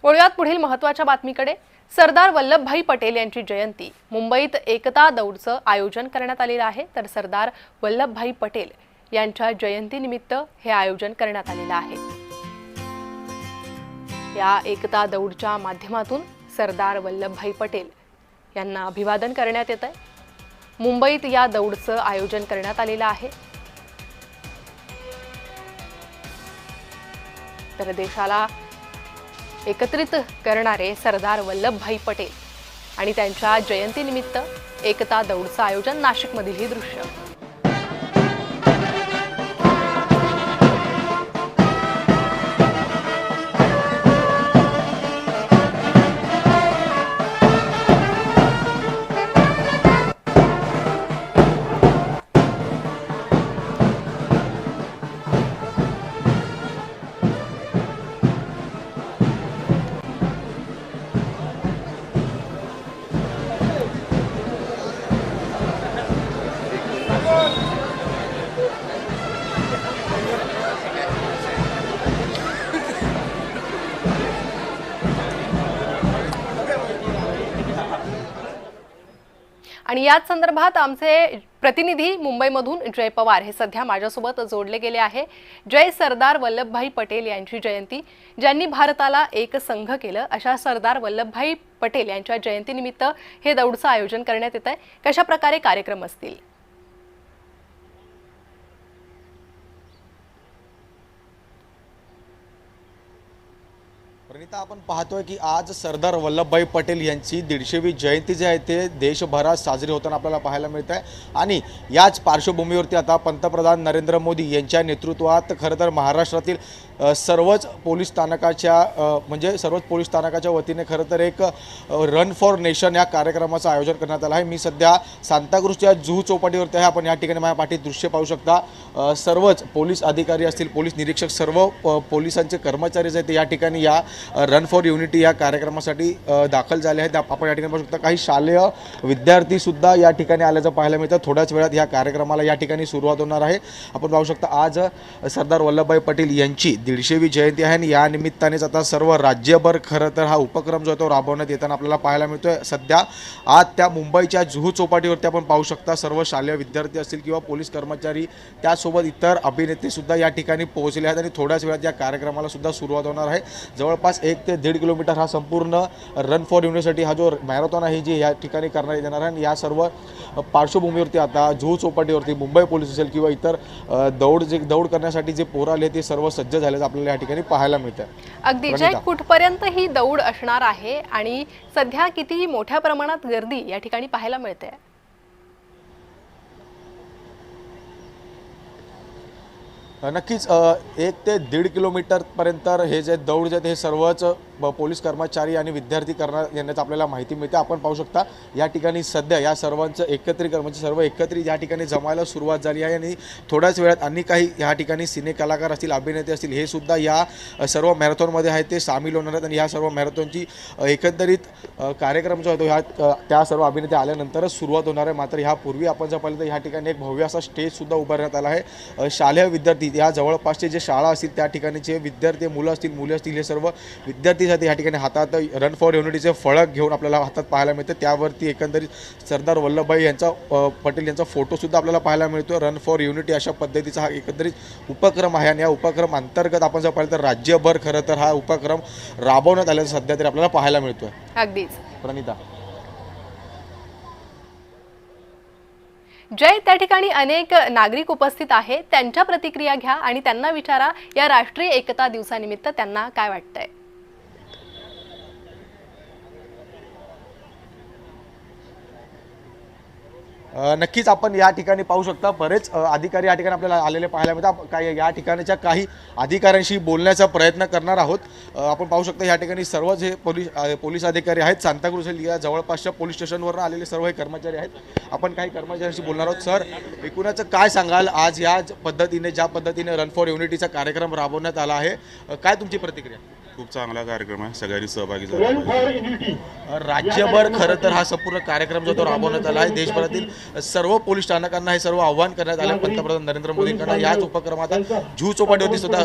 वळूयात पुढील महत्त्वाच्या बातमीकडे। सरदार वल्लभभाई पटेल यांची जयंती मुंबईत एकता दौडचं आयोजन करण्यात आलेलं आहे। तर सरदार वल्लभभाई पटेल यांच्या जयंतीनिमित्त हे आयोजन करण्यात आलेलं आहे। या एकता दौडच्या माध्यमातून सरदार वल्लभभाई पटेल यांना अभिवादन करण्यात येत आहे। मुंबईत या दौडचं आयोजन करण्यात आलेलं आहे। तर देशाला एकत्रित करणारे सरदार वल्लभभाई पटेल आणि त्यांच्या जयंतीनिमित्त एकता दौडचं आयोजन नाशिकमधील ही दृश्य। आणि याच संदर्भात आमचे प्रतिनिधी मुंबईमधून जय पवार हे सध्या माझ्यासोबत जोडले गेले आहे। जय, सरदार वल्लभभाई पटेल यांची जयंती, ज्यांनी भारताला एक संघ केलं, अशा सरदार वल्लभभाई पटेल यांच्या जयंतीनिमित्त हे दौडचं आयोजन करण्यात येत आहे। कशा प्रकारे कार्यक्रम असतील? प्रणिता, आपण पाहतोय की आज सरदार वल्लभभाई पटेल यांची 150वी जयंती जी आहे ते देशभरात साजरी होताना आपल्याला पाहायला मिळत आहे। आणि याच पार्श्वभूमीवरती आता पंतप्रधान नरेंद्र मोदी यांच्या नेतृत्वात खरं तर महाराष्ट्रातील सर्वच पोलीस स्थानकाच्या वतीने खरं तर एक रन फॉर नेशन या कार्यक्रमाचं आयोजन करण्यात आलं आहे। मी सध्या सांताक्रूजच्या जुहू चौपाटीवरती आहे। आपण या ठिकाणी माझ्या पाठीत दृश्य पाहू शकता। सर्वच पोलीस अधिकारी असतील, पोलीस निरीक्षक, सर्व पोलिसांचे कर्मचारी जे आहेत या ठिकाणी या रन फॉर युनिटी या कार्यक्रमासाठी दाखल झाले आहेत। आपण या ठिकाणी पाहू शकता काही शालेय विद्यार्थी सुद्धा या ठिकाणी आल्याचं पाहायला मिळतं। थोड्याच वेळात या कार्यक्रमाला या ठिकाणी सुरुवात होणार आहे। आपण पाहू शकता आज सरदार वल्लभभाई पटेल यांची 150वी जयंती आहे आणि या निमित्तानेच आता सर्व राज्यभर खरं तर हा उपक्रम जो आहे तो राबवण्यात येताना आपल्याला पाहायला मिळतोय। सध्या आज त्या मुंबईच्या जुहू चौपाटीवरती आपण पाहू शकता सर्व शालेय विद्यार्थी असतील किंवा पोलीस कर्मचारी, त्यासोबत इतर अभिनेते सुद्धा या ठिकाणी पोहोचले आहेत आणि थोड्याच वेळात या कार्यक्रमाला सुद्धा सुरुवात होणार आहे। जवळपास 1 ते 1.5 किलोमीटर हा संपूर्ण रन फॉर युनिटी हा जो मॅरेथॉन आहे जी या ठिकाणी करण्यात येणार आहे। या सर्व पार्श्वभूमीवरती आता जुहू चौपाटीवरती मुंबई पोलीस असेल किंवा इतर दौड करण्यासाठी जे पोरं आले ते सर्व सज्ज झाले आपल्याला या ठिकाणी पाहायला मिळतं। अगदी जय, कुठपर्यंत ही दौड असणार आहे आणि सध्या किती मोठ्या प्रमाणात गर्दी या ठिकाणी पाहायला मिळते? नक्कीच 1 ते 1.5 किलोमीटर पर्यंत हे जे दौड जे हे सर्वच पोलीस कर्मचारी आणि विद्यार्थी करणार येण्याचं आपल्याला माहिती मिळते। आपण पाहू शकता या ठिकाणी सध्या या सर्वांचं एकत्रीकरण म्हणजे सर्व एकत्रित या ठिकाणी जमायला सुरुवात झाली आहे आणि थोड्याच वेळात आणि काही या ठिकाणी सिने कलाकार असतील, अभिनेते असतील, हे सुद्धा या सर्व मॅरेथॉनमध्ये आहेत ते सामील होणार आहेत। आणि या सर्व मॅरेथॉनची एकंदरीत कार्यक्रम जो आहे तो ह्या त्या सर्व अभिनेते आल्यानंतरच सुरुवात होणार आहे। मात्र ह्यापूर्वी आपण जर पाहिलं तर या ठिकाणी एक भव्य असा स्टेजसुद्धा उभारण्यात आला आहे। शालेय विद्यार्थी, या जवळपासचे जे शाळा असतील त्या ठिकाणीचे विद्यार्थी, मुलं असतील, मुले असतील, हे सर्व विद्यार्थी या ठिकाणी हातात रन फॉर युनिटीचे फलक घेऊन आपल्याला हातात पाहायला मिळते। त्यावरती एकंदरीत सरदार वल्लभभाई पटेल यांचा फोटो सुद्धा आपल्याला पाहायला मिळतो। रन फॉर युनिटी अशा पद्धतीचा हा एकंदरीत उपक्रम आहे आणि या उपक्रम अंतर्गत आपण जर पाहिलं तर राज्यभर खरं तर हा उपक्रम राबवण्यात आल्याचं सध्या तरी आपल्याला पाहायला मिळतोय। अगदीच प्रणिता। जय, त्या ठिकाणी अनेक नागरिक उपस्थित आहेत, त्यांच्या प्रतिक्रिया घ्या आणि त्यांना विचारा या राष्ट्रीय एकता दिवसानिमित्त त्यांना काय वाटतंय। नक्कीच आपण या ठिकाणी पाहू शकता बरेच अधिकारी या ठिकाणी आपल्याला आलेले पाहायला मिळतात। काय या ठिकाणच्या काही अधिकाऱ्यांशी बोलण्याचा प्रयत्न करणार आहोत। आपण पाहू शकता या ठिकाणी सर्व जे पोलीस अधिकारी आहेत, सांताक्रूज या जवळपासच्या पोलीस स्टेशनवर आलेले सर्व हे कर्मचारी आहेत। आपण काही कर्मचाऱ्यांशी बोलणार आहोत। सर, एकूणच काय सांगाल, आज या पद्धतीने ज्या पद्धतीने रन फॉर युनिटीचा कार्यक्रम राबवण्यात आला आहे, काय तुमची प्रतिक्रिया? खूप चांगला कार्यक्रम आहे, सगळ्यांनी सहभागी झाला। राज्यभर खरं तर हा संपूर्ण कार्यक्रम जो तो राबवण्यात आला आहे। देशभरातील सर्व पोलीस स्थानकांना हे सर्व आव्हान करण्यात आले पंतप्रधान नरेंद्र मोदींकडून। याच उपक्रमात जुहू चौपाटीवरती सुद्धा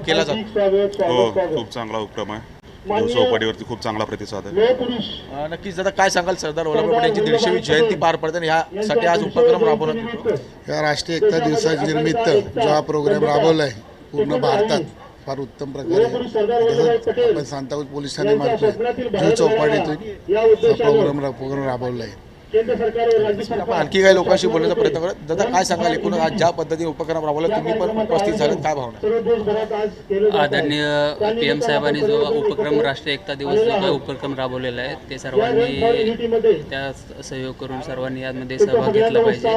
केला जातो। हो, खूप चांगला उपक्रम आहे। जुहू चौपाटीवरती खूप चांगला प्रतिसाद आहे. नक्कीच दादा काय सांगाल सरदार वल्लभभाई पटेलची 150वी जयंती पार पडते आणि ह्यासाठी आज उपक्रम राबवण्यात येतो. या राष्ट्रीय एकता दिवसाच्या निमित्त जो हा प्रोग्राम राबवला आहे पूर्ण भारतात फार उत्तम प्रकारे तसंच आपण सांताक्रूज पोलीस ठाण्यामार्फत जुहू चौपाटीतून हा प्रोग्राम राबवला आहे. आपण आणखी काही लोकांशी बोलण्याचा प्रयत्न करत दादा काय सांगाल एकूण आज ज्या पद्धतीने उपक्रम राबवला तुम्ही पण उपस्थित झालात काय भावना. आदरणीय PM साहेबांनी जो उपक्रम राष्ट्रीय एकता दिवस जो काही उपक्रम राबवलेला आहे ते सर्वांनी त्या सहयोग करून सर्वांनी यामध्ये सहभाग घेतला पाहिजे.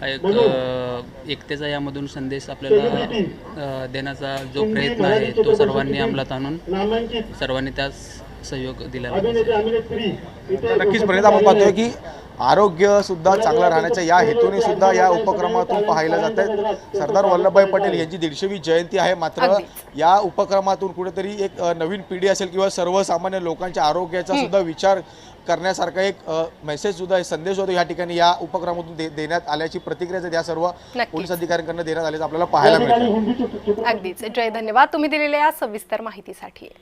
हा एक एकतेचा यामधून संदेश आपल्याला देण्याचा जो प्रयत्न आहे तो सर्वांनी अंमलात आणून सर्वांनी त्यास सहयोग दिला पाहिजे. नक्कीच पर्यंत आपण पाहतोय की आरोग्य सुद्धा चांगलं राहण्याच्या या हेतूने सुद्धा या उपक्रमातून पाहायला जात आहेत. सरदार वल्लभभाई पटेल यांची 150वी जयंती आहे मात्र या उपक्रमातून कुठेतरी एक नवीन पिढी असेल किंवा सर्वसामान्य लोकांच्या आरोग्याचा सुद्धा विचार करण्यासारखा एक मेसेज सुद्धा संदेश होतो या ठिकाणी या उपक्रमातून देण्यात आल्याची प्रतिक्रिया या सर्व पोलीस अधिकाऱ्यांकडून देण्यात आल्याचं आपल्याला पाहायला मिळतं. अगदीच जय, धन्यवाद तुम्ही दिलेल्या या सविस्तर माहितीसाठी.